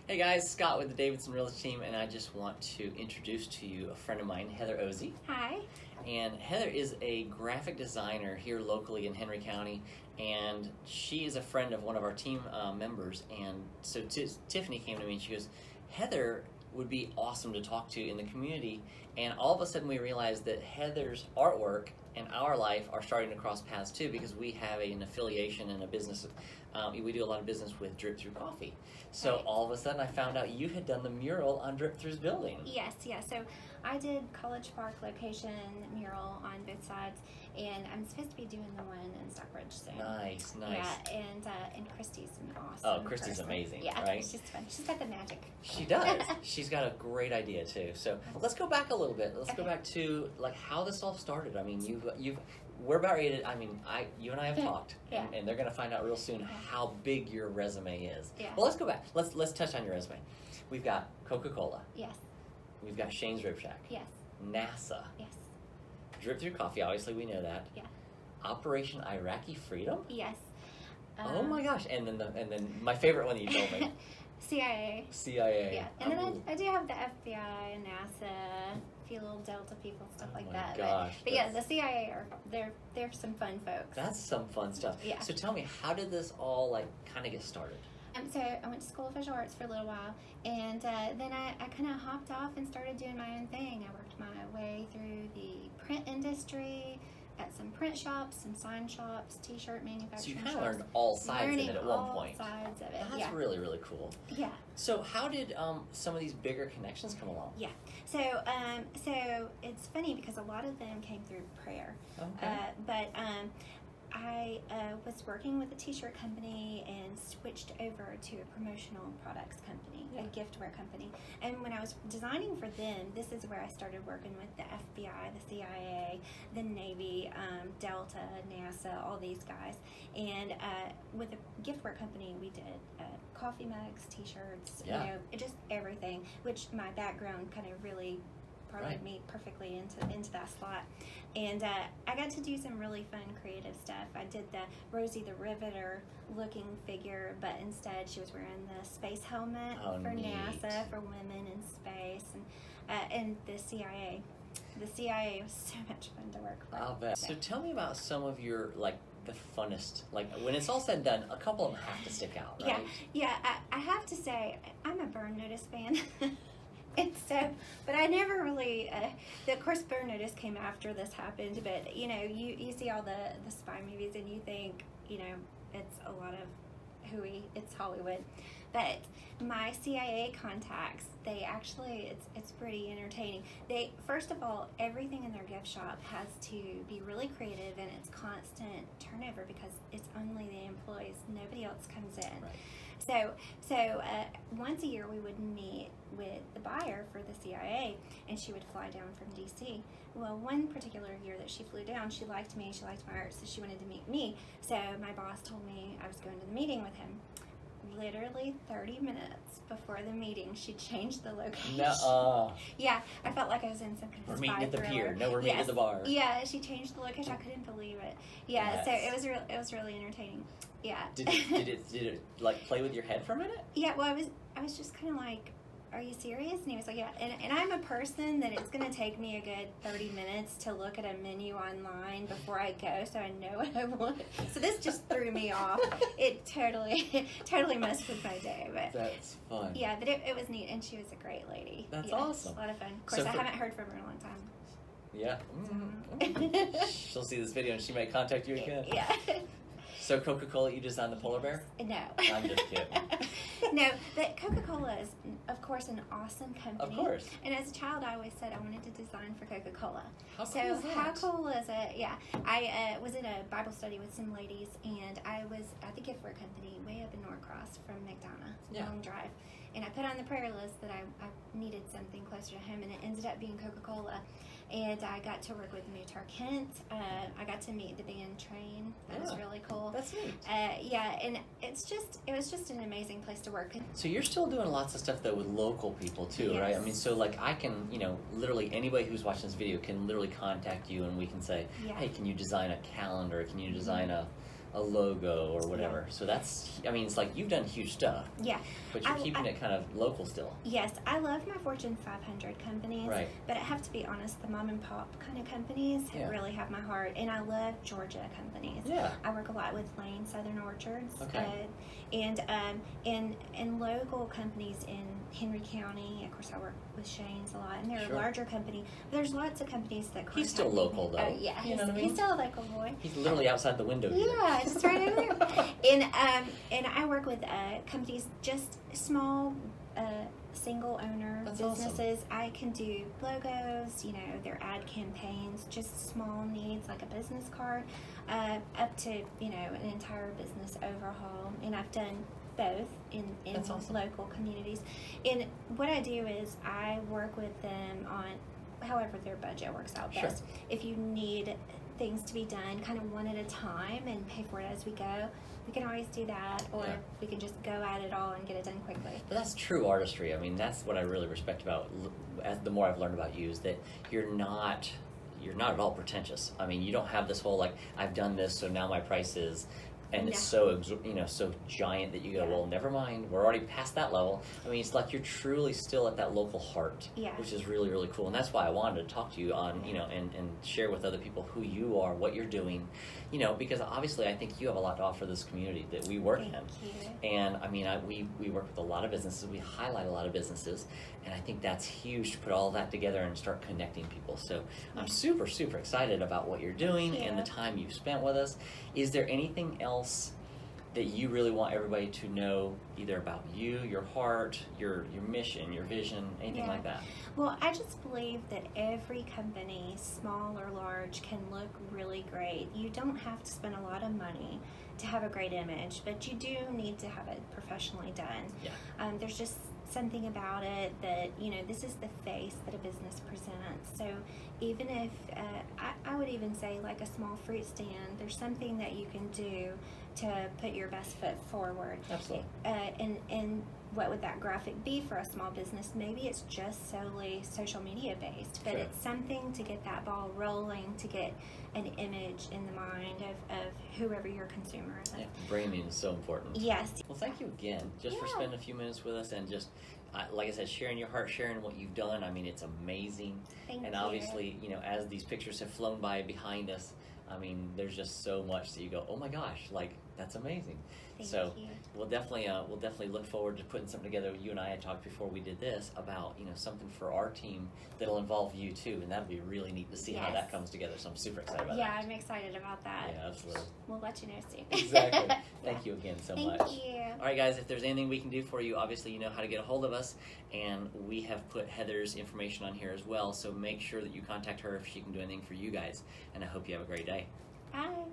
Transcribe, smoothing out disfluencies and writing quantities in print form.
Hey guys, Scott with the Davidson Realty team, and I just want to introduce to you a friend of mine, Heather Ozee. Hi. And Heather is a graphic designer here locally in Henry County, and she is a friend of one of our team members. And so Tiffany came to me and she goes, Heather would be awesome to talk to in the community. And all of a sudden we realized that Heather's artwork and our life are starting to cross paths too, because we have an affiliation and a business. We do a lot of business with Drip Through Coffee. So Right. all of a sudden I found out you had done the mural on Drip Through's building. Yes, yeah. So I did College Park location mural on both sides, and I'm supposed to be doing the one in Stockbridge soon. Nice. Yeah, and Christy's an awesome. Oh, Christy's person. amazing, Yeah, right? she's fun. She's got the magic. She does. She's got a great idea too. So let's go back a little bit. Let's go Okay. back to like how this all started. I mean, we're about ready to. I mean, you and I have talked, Yeah. and they're going to find out real soon how big your resume is. Yeah. Well, let's go back. Let's touch on your resume. We've got Coca-Cola. Yes, We've got Shane's Rib Shack. yes, NASA. yes, Drip Through Coffee. Obviously, we know that. yeah, Operation Iraqi Freedom. yes. Oh my gosh! And then my favorite one that you told me. CIA. CIA. Yeah, and then I do have the FBI, NASA, a few little Delta people, stuff like my that. gosh, but yeah, the CIA they're some fun folks. That's some fun stuff. Yeah. So tell me, how did this all like kind of get started? So I went to School of Visual Arts for a little while, and then I kind of hopped off and started doing my own thing. I worked my way through the print industry at some print shops, some sign shops, t-shirt So manufacturing you kind shops. of learned all sides of Learning it at one all point. sides of it. That's Yeah. really, really cool. Yeah. So how did some of these bigger connections come along? Yeah. So it's funny because a lot of them came through prayer. Okay. But I was working with a t-shirt company and switched over to a promotional products company, Yeah. a giftware company. And when I was designing for them, this is where I started working with the FBI, the CIA, the Navy, Delta, NASA, all these guys. And with a giftware company, we did coffee mugs, t-shirts, Yeah. just everything, which my background kind of really Right. me perfectly into that slot. And I got to do some really fun creative stuff. I did the Rosie the Riveter looking figure, but instead she was wearing the space helmet Oh, for neat. NASA, for women in space, and the CIA. The CIA was so much fun to work for. I'll bet. So tell me about some of your like the funnest, like when it's all said and done, a couple of them have to stick out, right? Yeah, I have to say, I'm a Burn Notice fan. And so, but I never really, of course Burn Notice came after this happened, but you see all the spy movies and you think, it's a lot of hooey, it's Hollywood. But my CIA contacts, they actually, it's pretty entertaining. They, first of all, everything in their gift shop has to be really creative and it's constant turnover because it's only the employees, nobody else comes in. Right. So once a year we would meet with the buyer for the CIA, and she would fly down from DC. Well, one particular year that she flew down, she liked me, she liked my art, so she wanted to meet me. So my boss told me I was going to the meeting with him. Literally 30 minutes before the meeting, she changed the location. No. Yeah, I felt like I was in some kind of We're spy meeting at the thriller. pier. No, we're meeting at the bar. Yeah, she changed the location. I couldn't believe it. Yeah, Yes. so it was really entertaining. Yeah. Did it like play with your head for a minute? Yeah, well, I was just kind of like, are you serious? And he was like, yeah. And I'm a person that it's going to take me a good 30 minutes to look at a menu online before I go, so I know what I want. So this just threw me off. It totally messed with my day. But That's fun. yeah, but it was neat, and she was a great lady. That's yeah, awesome. A lot of fun. Of course, So I for- haven't heard from her in a long time. Yeah. She'll see this video and she may contact you again. Yeah. So Coca-Cola, you designed the polar bear? No. I'm just kidding. No, but Coca-Cola is, of course, an awesome company. Of course. And as a child, I always said I wanted to design for Coca-Cola. How So cool is that? how cool is it? Yeah, I was in a Bible study with some ladies, and I was at the giftware company way up in Norcross from McDonough. It's a Yeah. long drive. And I put on the prayer list that I needed something closer to home, and it ended up being Coca-Cola. And I got to work with Mutar Kent. I got to meet the band Train. That was Yeah. really cool. That's neat. Yeah, and it was just an amazing place to work. So you're still doing lots of stuff though with local people too, right? I Yes. mean, so like I can, literally anybody who's watching this video can literally contact you and we can say, Yeah. hey, can you design a calendar? Can you design a a logo or whatever. So that's, I mean, it's like you've done huge stuff, Yeah. but you're keeping it kind of local still. Yes, I love my Fortune 500 companies, Right. but I have to be honest, the mom and pop kind of companies Yeah. really have my heart, and I love Georgia companies. Yeah. I work a lot with Lane Southern Orchards, Okay. and local companies in Henry County. Of course, I work with Shane's a lot, and they're Sure. a larger company. But there's lots of companies that He's still contact me. local, though. Oh yeah, You know what I mean? he's still a local boy. He's literally outside the window here. Yeah, just right over there. And I work with companies, just small single owner That's businesses. I can do logos, their ad campaigns, just small needs like a business card, up to an entire business overhaul. And I've done both in That's awesome. local communities. And what I do is I work with them on however their budget works out Sure. best. If you need things to be done kind of one at a time and pay for it as we go, we can always do that, or Yeah. we can just go at it all and get it done quickly. But that's true artistry. I mean, that's what I really respect about, as the more I've learned about you, is that you're not at all pretentious. I mean, you don't have this whole, like, I've done this, so now my price is, and it's so so giant that you go, Yeah. well, never mind, we're already past that level. I mean, it's like you're truly still at that local heart, Yeah. which is really, really cool. And that's why I wanted to talk to you on, and share with other people who you are, what you're doing, because obviously I think you have a lot to offer this community that we work Thank in. you. And I mean, we work with a lot of businesses, we highlight a lot of businesses, and I think that's huge to put all that together and start connecting people. So I'm super, super excited about what you're doing Thank and you. the time you've spent with us. Is there anything else that you really want everybody to know, either about you, your heart, your mission, your vision, anything Yeah. like that? Well, I just believe that every company, small or large, can look really great. You don't have to spend a lot of money to have a great image, but you do need to have it professionally done. Yeah. There's just something about it that, this is the face that a business presents. So even if, I would even say like a small fruit stand, there's something that you can do to put your best foot forward. Absolutely. And what would that graphic be for a small business? Maybe it's just solely social media based, but Sure. it's something to get that ball rolling, to get an image in the mind of whoever your consumer is. Yeah, branding is so important. Yes. Well, thank you again, just for Yeah. spending a few minutes with us and just, like I said, sharing your heart, sharing what you've done. I mean, it's amazing. Thank And you. obviously, as these pictures have flown by behind us, I mean, there's just so much that you go, oh my gosh, like, that's amazing. Thank So you. we'll definitely look forward to putting something together. You and I had talked before we did this about, something for our team that'll involve you too, and that'll be really neat to see how Yes. that comes together. So I'm super excited about Yeah, that. I'm excited about that. Yeah, absolutely. We'll let you know soon. Exactly. Thank you again so Thank much. you. All right, guys, if there's anything we can do for you, obviously you know how to get a hold of us, and we have put Heather's information on here as well, so make sure that you contact her if she can do anything for you guys, and I hope you have a great day. Bye.